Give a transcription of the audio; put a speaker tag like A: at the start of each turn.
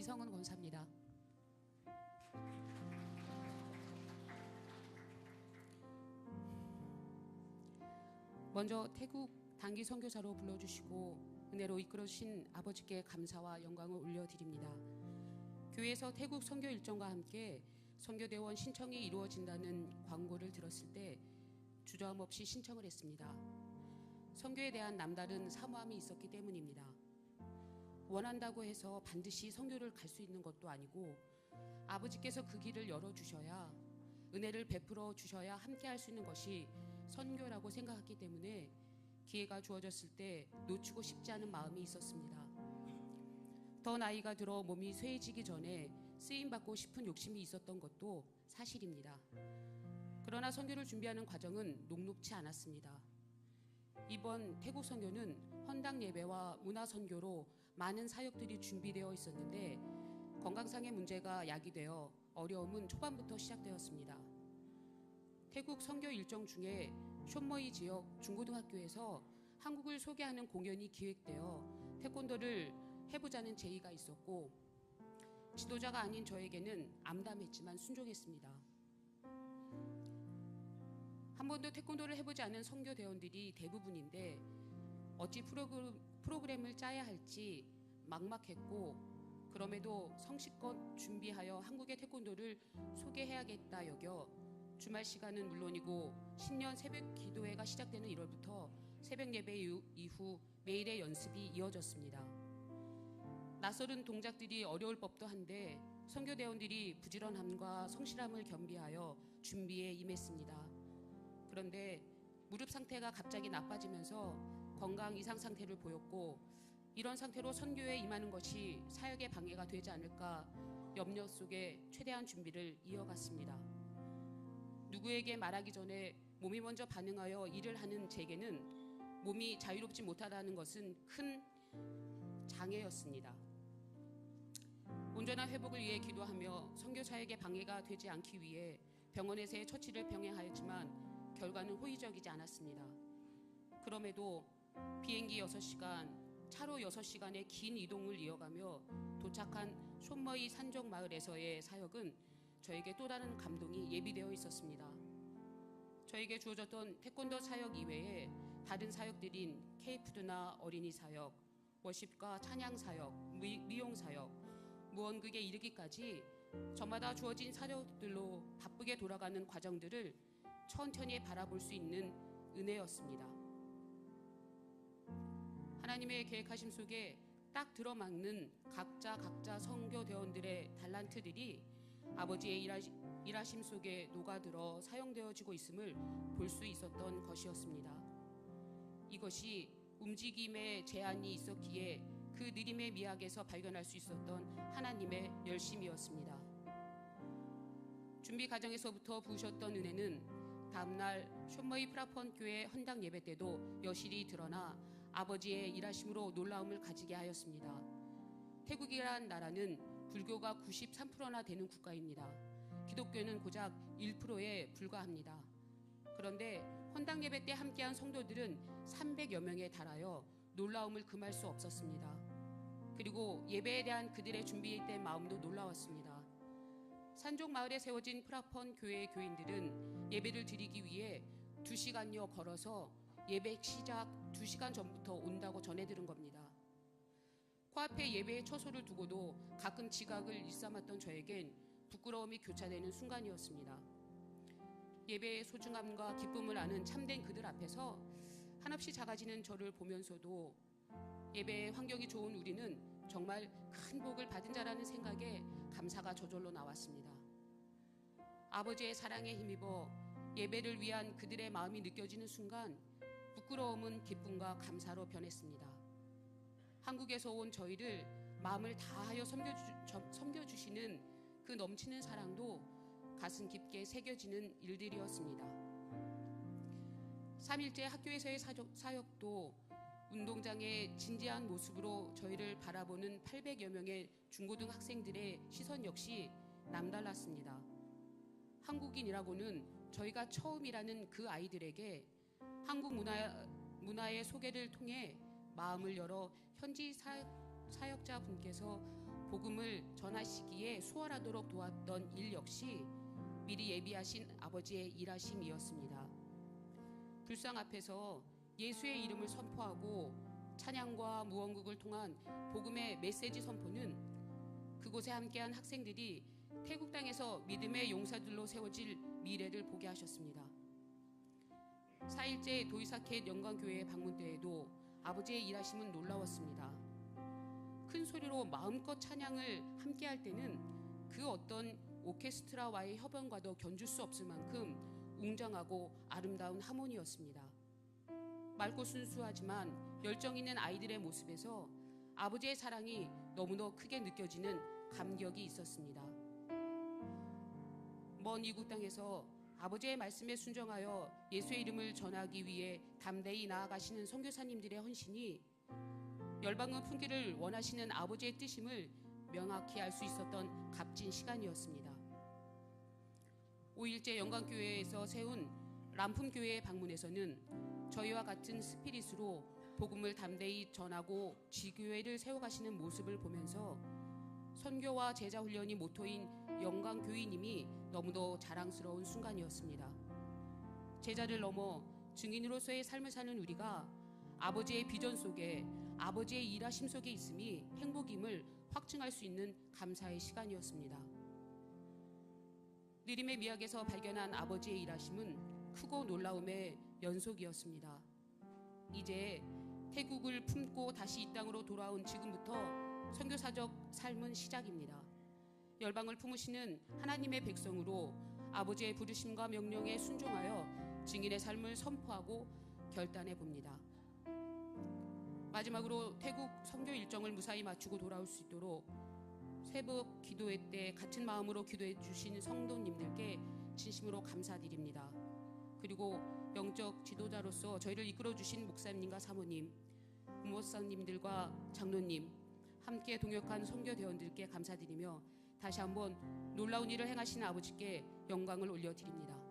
A: 이성은 권사입니다. 먼저 태국 단기 선교사로 불러주시고 은혜로 이끌어주신 아버지께 감사와 영광을 올려드립니다. 교회에서 태국 선교 일정과 함께 선교대원 신청이 이루어진다는 광고를 들었을 때 주저함 없이 신청을 했습니다. 선교에 대한 남다른 사모함이 있었기 때문입니다. 원한다고 해서 반드시 선교를 갈 수 있는 것도 아니고 아버지께서 그 길을 열어주셔야, 은혜를 베풀어 주셔야 함께 할 수 있는 것이 선교라고 생각했기 때문에 기회가 주어졌을 때 놓치고 싶지 않은 마음이 있었습니다. 더 나이가 들어 몸이 쇠해지기 전에 쓰임받고 싶은 욕심이 있었던 것도 사실입니다. 그러나 선교를 준비하는 과정은 녹록지 않았습니다. 이번 태국 선교는 헌당 예배와 문화 선교로 많은 사역들이 준비되어 있었는데 건강상의 문제가 야기되어 어려움은 초반부터 시작되었습니다. 태국 선교 일정 중에 쇼머이 지역 중고등학교에서 한국을 소개하는 공연이 기획되어 태권도를 해보자는 제의가 있었고, 지도자가 아닌 저에게는 암담했지만 순종했습니다. 한 번도 태권도를 해보지 않은 선교대원들이 대부분인데 어찌 프로그램을 짜야 할지 막막했고, 그럼에도 성실껏 준비하여 한국의 태권도를 소개해야겠다 여겨 주말 시간은 물론이고 신년 새벽 기도회가 시작되는 1월부터 새벽 예배 이후 매일의 연습이 이어졌습니다. 낯설은 동작들이 어려울 법도 한데 선교대원들이 부지런함과 성실함을 겸비하여 준비에 임했습니다. 그런데 무릎 상태가 갑자기 나빠지면서 건강 이상 상태를 보였고, 이런 상태로 선교에 임하는 것이 사역에 방해가 되지 않을까 염려 속에 최대한 준비를 이어갔습니다. 누구에게 말하기 전에 몸이 먼저 반응하여 일을 하는 제게는 몸이 자유롭지 못하다는 것은 큰 장애였습니다. 온전한 회복을 위해 기도하며 선교 사역에 방해가 되지 않기 위해 병원에서의 처치를 병행하였지만 결과는 호의적이지 않았습니다. 그럼에도 비행기 6시간, 차로 6시간의 긴 이동을 이어가며 도착한 쇼머이 산적 마을에서의 사역은 저에게 또 다른 감동이 예비되어 있었습니다. 저에게 주어졌던 태권도 사역 이외에 다른 사역들인 K푸드나 어린이 사역, 워십과 찬양 사역, 미용 사역, 무언극에 이르기까지 저마다 주어진 사역들로 바쁘게 돌아가는 과정들을 천천히 바라볼 수 있는 은혜였습니다. 하나님의 계획하심 속에 딱 들어맞는 각자 선교대원들의 달란트들이 아버지의 일하심 속에 녹아들어 사용되어지고 있음을 볼 수 있었던 것이었습니다. 이것이 움직임에 제한이 있었기에 그 느림의 미학에서 발견할 수 있었던 하나님의 열심이었습니다. 준비 과정에서부터 부으셨던 은혜는 다음날 쇼머이 프라폰 교회 헌당 예배 때도 여실히 드러나 아버지의 일하심으로 놀라움을 가지게 하였습니다. 태국이란 나라는 불교가 93%나 되는 국가입니다. 기독교는 고작 1%에 불과합니다. 그런데 헌당 예배 때 함께한 성도들은 300여 명에 달하여 놀라움을 금할 수 없었습니다. 그리고 예배에 대한 그들의 준비된 마음도 놀라웠습니다. 산족 마을에 세워진 프라폰 교회의 교인들은 예배를 드리기 위해 2시간여 걸어서 예배 시작 2시간 전부터 온다고 전해 들은 겁니다. 코앞에 예배의 처소를 두고도 가끔 지각을 일삼았던 저에겐 부끄러움이 교차되는 순간이었습니다. 예배의 소중함과 기쁨을 아는 참된 그들 앞에서 한없이 작아지는 저를 보면서도 예배의 환경이 좋은 우리는 정말 큰 복을 받은 자라는 생각에 감사가 저절로 나왔습니다. 아버지의 사랑에 힘입어 예배를 위한 그들의 마음이 느껴지는 순간 부끄러움은 기쁨과 감사로 변했습니다. 한국에서 온 저희를 마음을 다하여 섬겨주시는 그 넘치는 사랑도 가슴 깊게 새겨지는 일들이었습니다. 3일째 학교에서의 사역도 운동장의 진지한 모습으로 저희를 바라보는 800여 명의 중고등학생들의 시선 역시 남달랐습니다. 한국인이라고는 저희가 처음이라는 그 아이들에게 한국 문화의 소개를 통해 마음을 열어 현지 사역자분께서 복음을 전하시기에 수월하도록 도왔던 일 역시 미리 예비하신 아버지의 일하심이었습니다. 불상 앞에서 예수의 이름을 선포하고 찬양과 무언극을 통한 복음의 메시지 선포는 그곳에 함께한 학생들이 태국 땅에서 믿음의 용사들로 세워질 미래를 보게 하셨습니다. 4일째 도이사켓 영광교회 방문 때에도 아버지의 일하심은 놀라웠습니다. 큰 소리로 마음껏 찬양을 함께할 때는 그 어떤 오케스트라와의 협연과도 견줄 수 없을 만큼 웅장하고 아름다운 하모니였습니다. 맑고 순수하지만 열정 있는 아이들의 모습에서 아버지의 사랑이 너무나 크게 느껴지는 감격이 있었습니다. 먼 이국 땅에서 아버지의 말씀에 순종하여 예수의 이름을 전하기 위해 담대히 나아가시는 선교사님들의 헌신이 열방의 풍기를 원하시는 아버지의 뜻임을 명확히 알 수 있었던 값진 시간이었습니다. 5일째 영광교회에서 세운 람품교회에 방문해서는 저희와 같은 스피릿으로 복음을 담대히 전하고 지교회를 세워가시는 모습을 보면서 선교와 제자 훈련이 모토인 영광교회님이 너무도 자랑스러운 순간이었습니다. 제자를 넘어 증인으로서의 삶을 사는 우리가 아버지의 비전 속에 아버지의 일하심 속에 있음이 행복임을 확증할 수 있는 감사의 시간이었습니다. 느림의 미학에서 발견한 아버지의 일하심은 크고 놀라움의 연속이었습니다. 이제 태국을 품고 다시 이 땅으로 돌아온 지금부터 선교사적 삶은 시작입니다. 열방을 품으시는 하나님의 백성으로 아버지의 부르심과 명령에 순종하여 증인의 삶을 선포하고 결단해 봅니다. 마지막으로 태국 선교 일정을 무사히 마치고 돌아올 수 있도록 새벽 기도회 때 같은 마음으로 기도해 주신 성도님들께 진심으로 감사드립니다. 그리고 영적 지도자로서 저희를 이끌어 주신 목사님과 사모님, 부목사님들과 장로님, 함께 동역한 선교대원들께 감사드리며 다시 한번 놀라운 일을 행하신 아버지께 영광을 올려드립니다.